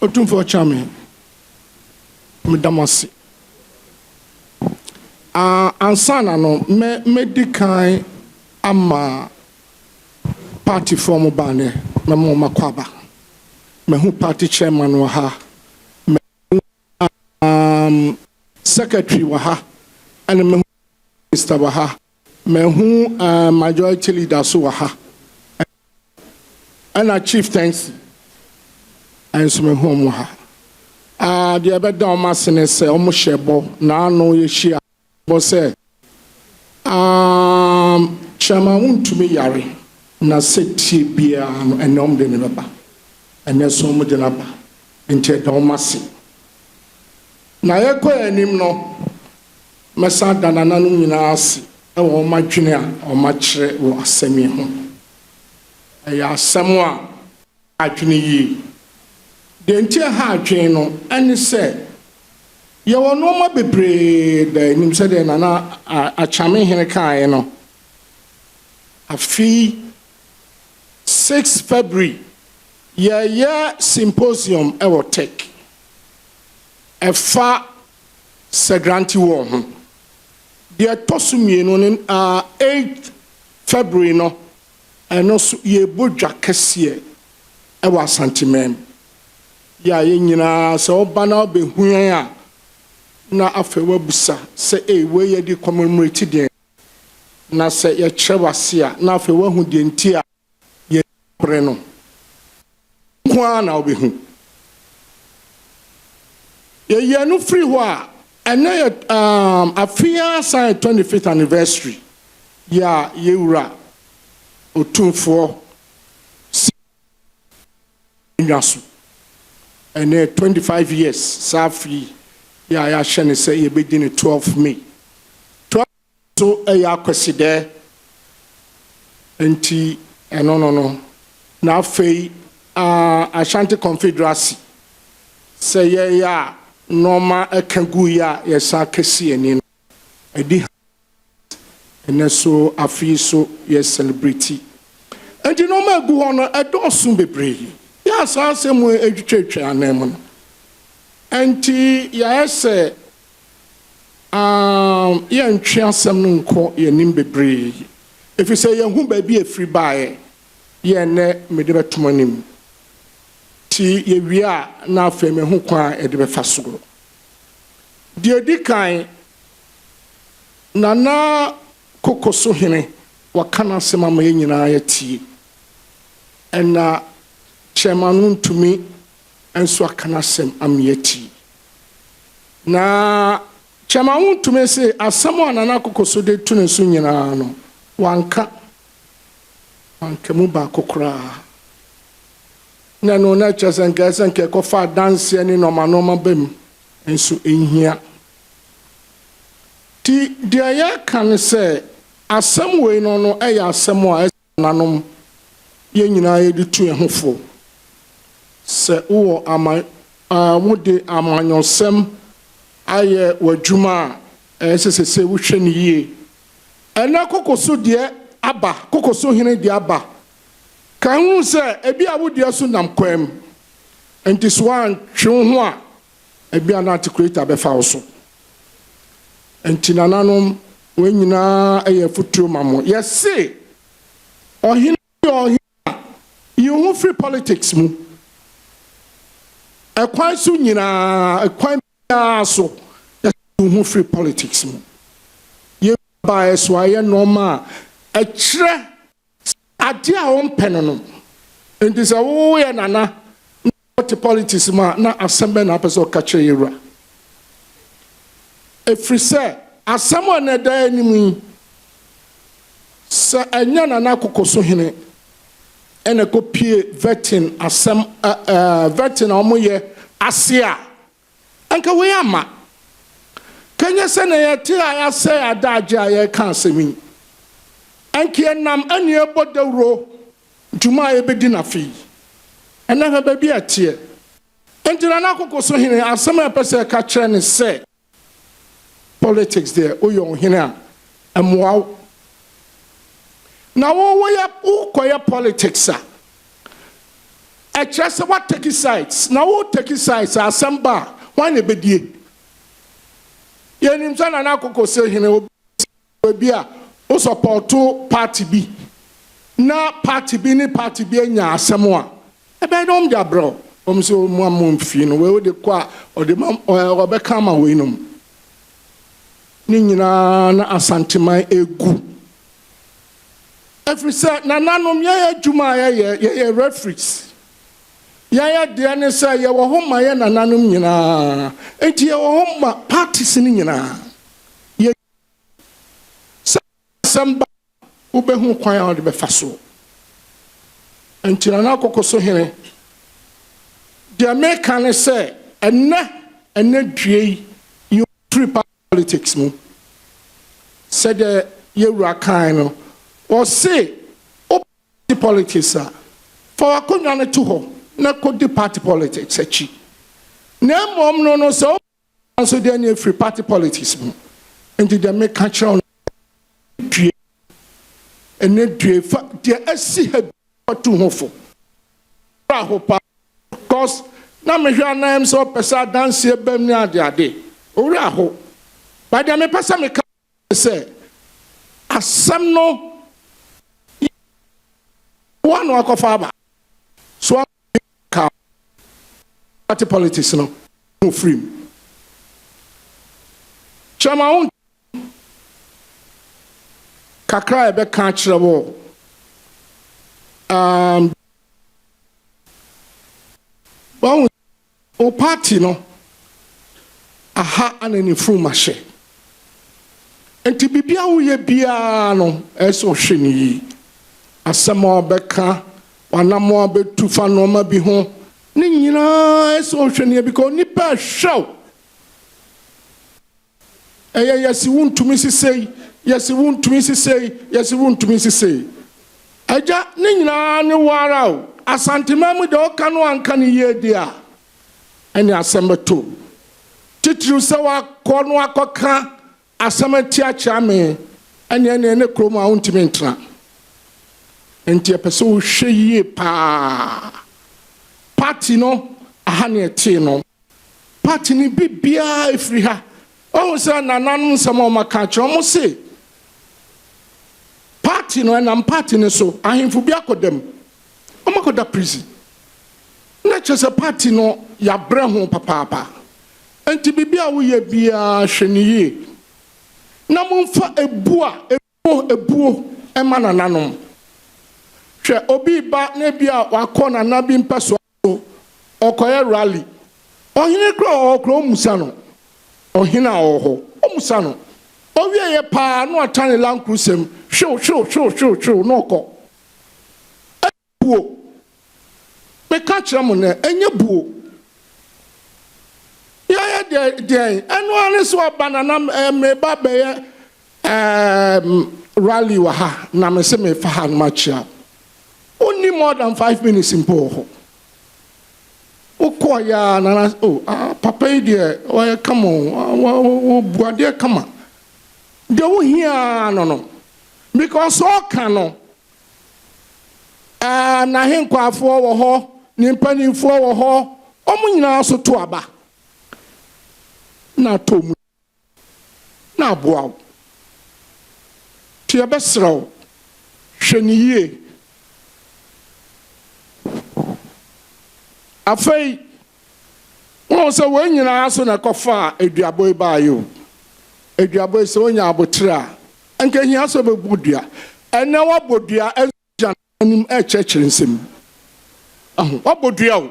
Otumfo chame medamasi ansana no medical ama party form bane me mo makwaba me hu party chairman wa ha secretary wa ha and me minister wa ha me hu majority leader so wa ha and a chieftains and so me hu mo ha the abeda o masene se o mo shebo na no ye hia bo se chama Wontumi yare na setie bia no enom de ne baba ene so mo de na ba nche da o mase na ye ko anim no mesa danana no nyina ase e wo madwene a o ma kire wo asemi ho e ya asem a adwene yi de nche ha adwene no ene se ye wo no ma bebre da nim se de nana achame hene kan no afi 6 February yeah symposium e wo tek efa segranti wo ho de tosumienu ne 8 February no eno so ye bodwa kese e wa santimem ya ye nyina se oba na obehuan a na afewa busa se we ye di commemorate de na se ye kyerewase a na afewa hu de nti a ye pre no kwa na obehu ye no free ho a ene afia sign 25th anniversary ya yewura Otumfo nyaso ene 25 years safi ya shene say ye begin 12 May 12 so ya kweside enti no na fei Ashanti Confederacy say ya normal ekangu ya yesa kesi eni edi ene so afi so yes celebrity enti normal gu hono edosun bebre ya sa asemu edwetwa anem no enti ya ese ya ntwe asem no nko ye nim bebre efi say ye hu ba bi afri baaye ye ne mede betomanim ti ye wia na afeme hu kwa e de befa sogro de dikan nana kokoso hene wakana sema ma nyina ya tie ena chairman Wontumi enso akana sem amyeti na chairman Wontumi se asamo anana kokoso de tune so nyina no wanka mu ba kokora na no na chasangasan ke ko fa dance ni no bem enso enhia ti dia ya kan se asem we no eya asem a nanom ye nyina ye de tu ehofo se wo wode amanyosem aye wadwuma sese wo hwe ne yie ena kokoso de aba kokoso hene de aba kan hu se ebi awode so nam kwam enti so an twe ho a ebi ana articulate abefa wo so enti nananom we nyina eye futuro mamo yesi ohina you free politics mu ekwan so nyina ekwan so you free politics mu ye ba so aye normal e kire ade a won pene no enti se wo ye nana what politics ma na assemble na person ka kire yura efri se asamo na da animu se anya nana kokoso hene ene ko pie vetting asem vetting omoye asia anka we ama kanya se na ye ti aya se adaje aye kan semi anke nam anie bodawro juma ye bedi na fi ena ba bi atie entina na kokoso hene asem a pese ka kire ne se politics there oyo hene a amwa na wo ya ukoya politics a a chess what take sides. Now what take sides are some bar, one a bedie. Yenim sana na koko say hine obi a o support to party B. Na party B ni party B nya asem a. E be dom ja bro. So mo amomfi no we de kwa o de obeka ma we nom. Ni nyina na asanteman egu. Every say na nanom ye adwuma ye referees. Ye de ne say ye wo ho ma ye na nanom nyina. Enti ye wo ho ma parties ni nyina. Ye samba ubehu kwan a de be fa so. Enti na akokoso hene the American say ene due you free politics mu said the yewura kan no or say politics for akonya ne to ho na kodi party politics achi na mom no so so dey na free party politics mu and the American channel due ene due fa the asi ha to ho fo hopa cause na me hwa na em so pesa dance e bam ni ade owura ho ba dia me pesa me ka say asam no one akofa ba so ka party politics no free chama on kakra e be ka kire wo bon o party no aha anani frum ahye enti bibia wo ye bia no eso hweni asama obeka wanamo abetu fa no ma bi ho ni nyina eso hweni because nipa show yesi wontumi sisei yesi wontumi sisei yesi wontumi sisei aja ni nyina ni wara o asantema mu de oka no anka ne ye dia ene asembeto titru se wa ko no akoka asemati acha me ene kromo a wontimi ntra enti epeso wo hweye pa party no aha ne ete no party ni bibia efri ha o se nananu nsemo maka cho mo se party no na party ne so ahemfu bi akodam omakoda prison na chese party no ya bre ho papa enti bibia wo ye bia hweniye na momfa ebuo ema nananom hwe obi ba na bia wakona na bi mpeso okoye rally ohine kro musa no ohina oho omusa no owie ye pa no atane lankrusem show no ko buo me ka kire mo na enye buo ya de eno ane so banana me ba be rally wa ha na me se me fa ha ma chia only more than 5 minutes in po o ya na papa ide o come on buade come de wo hia no because all cano na henkwafo wo ho nimpanimfo wo ho omunyina so to aba na tomu na boa ti abesraw hweniye afei won se wanyina so na kofa eduabo ba yo eduabo se wonya abotra anka hia so be budua ene wabodua anim echechirinsem wabodua o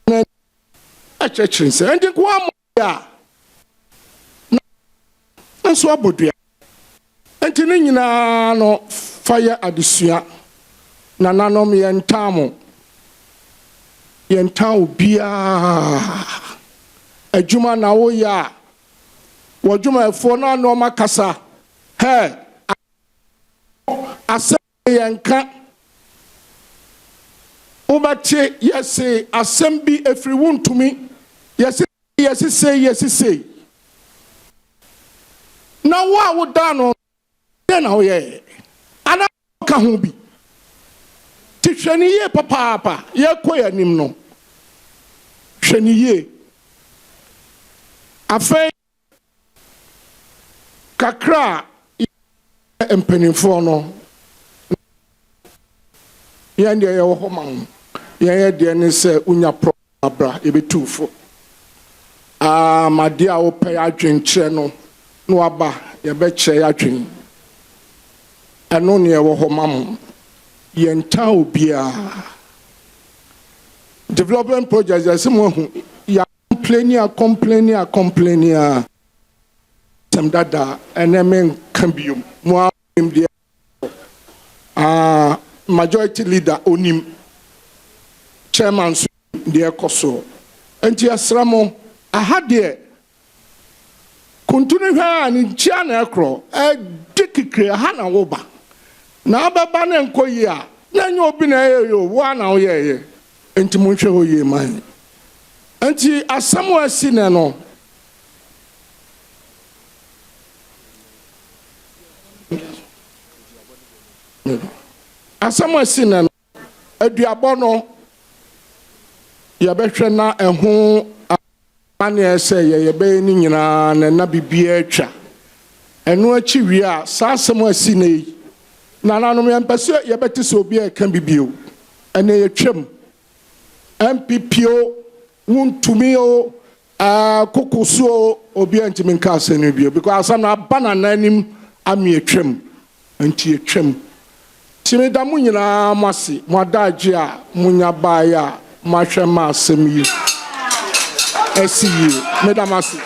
na echechirinsem ende kwa mo ya na so wabodua enti ne nyina no fire adesua na nanom yentamo bia adwuma na wo ya wodwuma efo na no makasa he ase yenka obate yesi asembi efri wontumi yesi say na wa wo da no na wo ye ana ka ho bi Tishani ye papa, ye koya nimno. Shani ye. Afe kakra empenifo no. Yandi ye wo homa. Ye de ne se unya problem bra e betufo. Ma dia wo pay adwenkyere no aba ye be kye adwen. Eno ne ye wo homa mo. Yenta obia development projects asemo hu ya complaining some dada enemen cambium mo am dia majority leader onim chairman dia koso enti asramo aha de kontunu hwa ni chia na ekro dikikre aha na wo ba na ababa na nkoyi a na nya obi na yeyo wo na wo yeye enti monhwe ho ye man enti asamo asi ne no asamo asi ne no aduabo no ye behwe na eho ane ese ye be ni nyina na bibia atwa eno achi wi a sa asamo asi ne nananom yempese yebeti so obi e kan bibio ene yetwem MPPO Wontumi o Kokosuo obi antimi nka asenu bio because asam na bana nanim ami etwem anti etwem timi da munyina masi modage a munya baaya mahwe ma asem yi asi yi medamasi